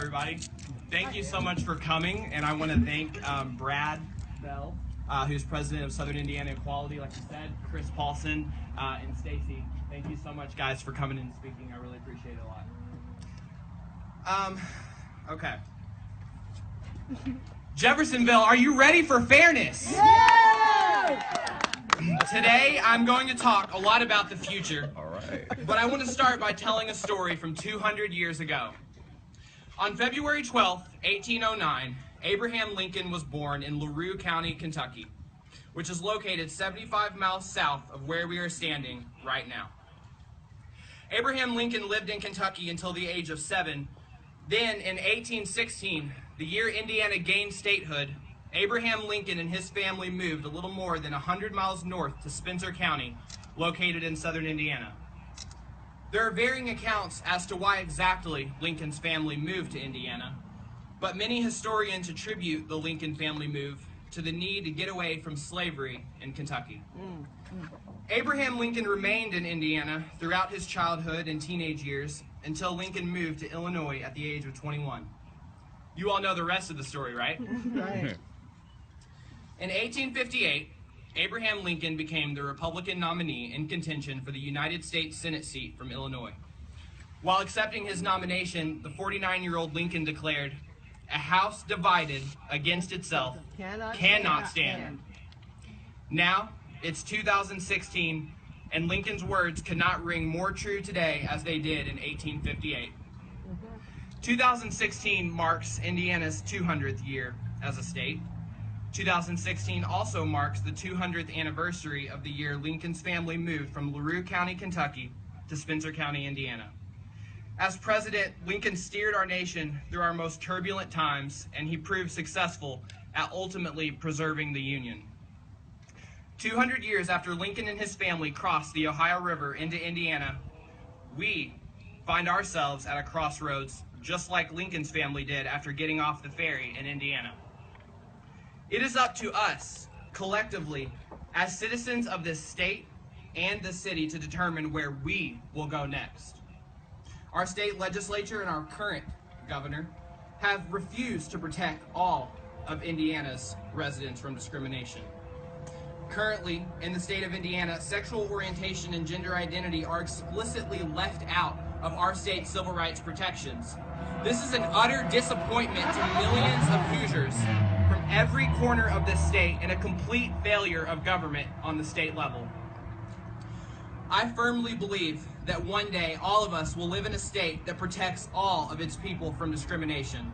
everybody. Thank you so much for coming, and I want to thank Brad Bell, who's president of Southern Indiana Equality, like you said, Chris Paulson, and Stacy. Thank you so much, guys, for coming and speaking. I really appreciate it a lot. Okay. Jeffersonville, are you ready for fairness? Yeah! Today, I'm going to talk a lot about the future. All right. But I want to start by telling a story from 200 years ago. On February 12th, 1809, Abraham Lincoln was born in LaRue County, Kentucky, which is located 75 miles south of where we are standing right now. Abraham Lincoln lived in Kentucky until the age of 7. Then, in 1816, the year Indiana gained statehood, Abraham Lincoln and his family moved a little more than 100 miles north to Spencer County, located in southern Indiana. There are varying accounts as to why exactly Lincoln's family moved to Indiana, but many historians attribute the Lincoln family move to the need to get away from slavery in Kentucky. Abraham Lincoln remained in Indiana throughout his childhood and teenage years until Lincoln moved to Illinois at the age of 21. You all know the rest of the story, right? Right. In 1858, Abraham Lincoln became the Republican nominee in contention for the United States Senate seat from Illinois. While accepting his nomination, the 49-year-old Lincoln declared, "A house divided against itself cannot stand." Now, it's 2016, and Lincoln's words could not ring more true today as they did in 1858. 2016 marks Indiana's 200th year as a state. 2016 also marks the 200th anniversary of the year Lincoln's family moved from LaRue County, Kentucky to Spencer County, Indiana. As president, Lincoln steered our nation through our most turbulent times, and he proved successful at ultimately preserving the Union. 200 years after Lincoln and his family crossed the Ohio River into Indiana, we find ourselves at a crossroads just like Lincoln's family did after getting off the ferry in Indiana. It is up to us, collectively, as citizens of this state and the city, to determine where we will go next. Our state legislature and our current governor have refused to protect all of Indiana's residents from discrimination. Currently, in the state of Indiana, sexual orientation and gender identity are explicitly left out of our state's civil rights protections. This is an utter disappointment to millions of Hoosiers from every corner of this state and a complete failure of government on the state level. I firmly believe that one day all of us will live in a state that protects all of its people from discrimination.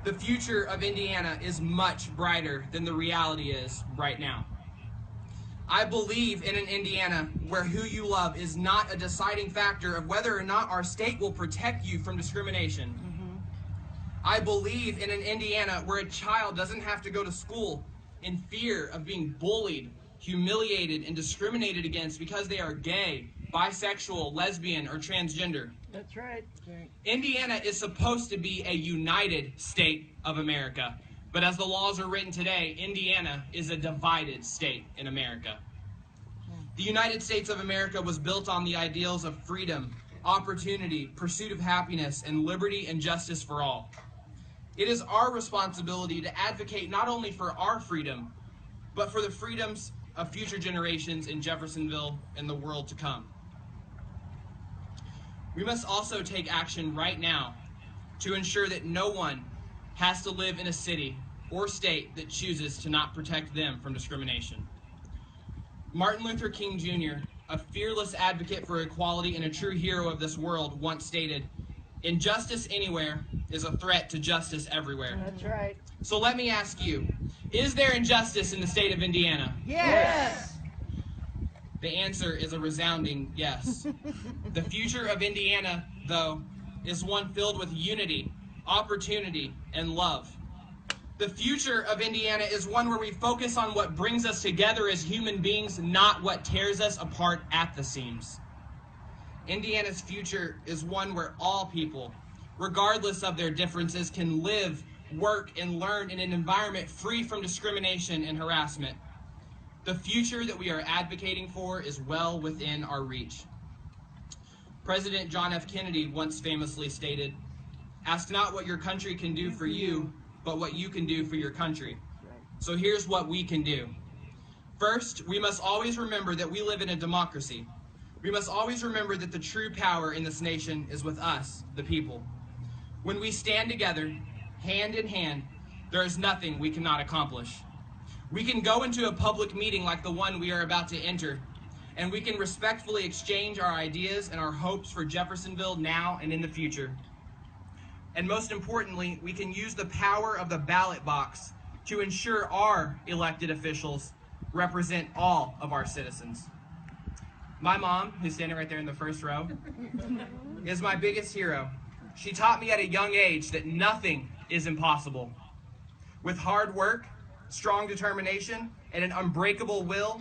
The future of Indiana is much brighter than the reality is right now. I believe in an Indiana where who you love is not a deciding factor of whether or not our state will protect you from discrimination. I believe in an Indiana where a child doesn't have to go to school in fear of being bullied, humiliated, and discriminated against because they are gay, bisexual, lesbian, or transgender. That's right. Indiana is supposed to be a united state of America. But as the laws are written today, Indiana is a divided state in America. The United States of America was built on the ideals of freedom, opportunity, pursuit of happiness, and liberty and justice for all. It is our responsibility to advocate not only for our freedom, but for the freedoms of future generations in Jeffersonville and the world to come. We must also take action right now to ensure that no one has to live in a city or state that chooses to not protect them from discrimination. Martin Luther King Jr., a fearless advocate for equality and a true hero of this world, once stated, "Injustice anywhere is a threat to justice everywhere." That's right. So let me ask you, is there injustice in the state of Indiana? Yes. The answer is a resounding yes. The future of Indiana, though, is one filled with unity, opportunity, and love. The future of Indiana is one where we focus on what brings us together as human beings, not what tears us apart at the seams. Indiana's future is one where all people, regardless of their differences, can live, work, and learn in an environment free from discrimination and harassment. The future that we are advocating for is well within our reach. President John F. Kennedy once famously stated, Ask not what your country can do for you, but what you can do for your country. So here's what we can do. First, we must always remember that we live in a democracy. We must always remember that the true power in this nation is with us, the people. When we stand together, hand in hand, there is nothing we cannot accomplish. We can go into a public meeting like the one we are about to enter, and we can respectfully exchange our ideas and our hopes for Jeffersonville now and in the future. And most importantly, we can use the power of the ballot box to ensure our elected officials represent all of our citizens. My mom, who's standing right there in the first row, is my biggest hero. She taught me at a young age that nothing is impossible. With hard work, strong determination, and an unbreakable will,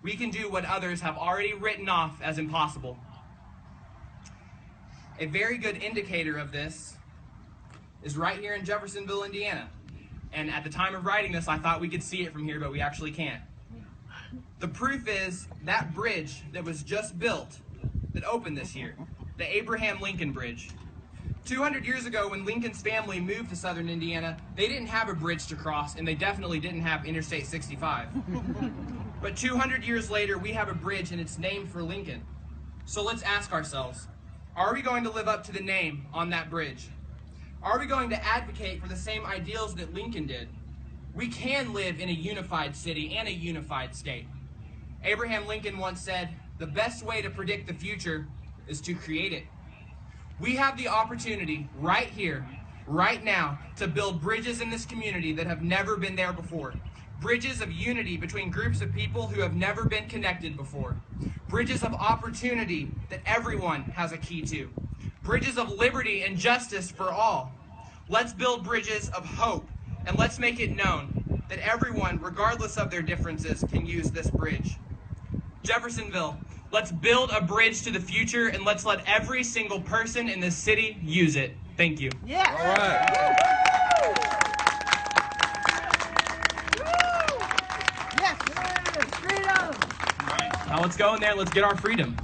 we can do what others have already written off as impossible. A very good indicator of this is right here in Jeffersonville, Indiana. And at the time of writing this, I thought we could see it from here, but we actually can't. The proof is that bridge that was just built, that opened this year, the Abraham Lincoln Bridge. 200 years ago, when Lincoln's family moved to southern Indiana, they didn't have a bridge to cross, and they definitely didn't have Interstate 65. But 200 years later, we have a bridge, and it's named for Lincoln. So let's ask ourselves, are we going to live up to the name on that bridge? Are we going to advocate for the same ideals that Lincoln did? We can live in a unified city and a unified state. Abraham Lincoln once said, "The best way to predict the future is to create it." We have the opportunity right here, right now, to build bridges in this community that have never been there before. Bridges of unity between groups of people who have never been connected before. Bridges of opportunity that everyone has a key to. Bridges of liberty and justice for all. Let's build bridges of hope, and let's make it known that everyone, regardless of their differences, can use this bridge. Jeffersonville, let's build a bridge to the future, and let's let every single person in this city use it. Thank you. Yes. All right. Yes. Freedom. Now let's go in there, let's get our freedom.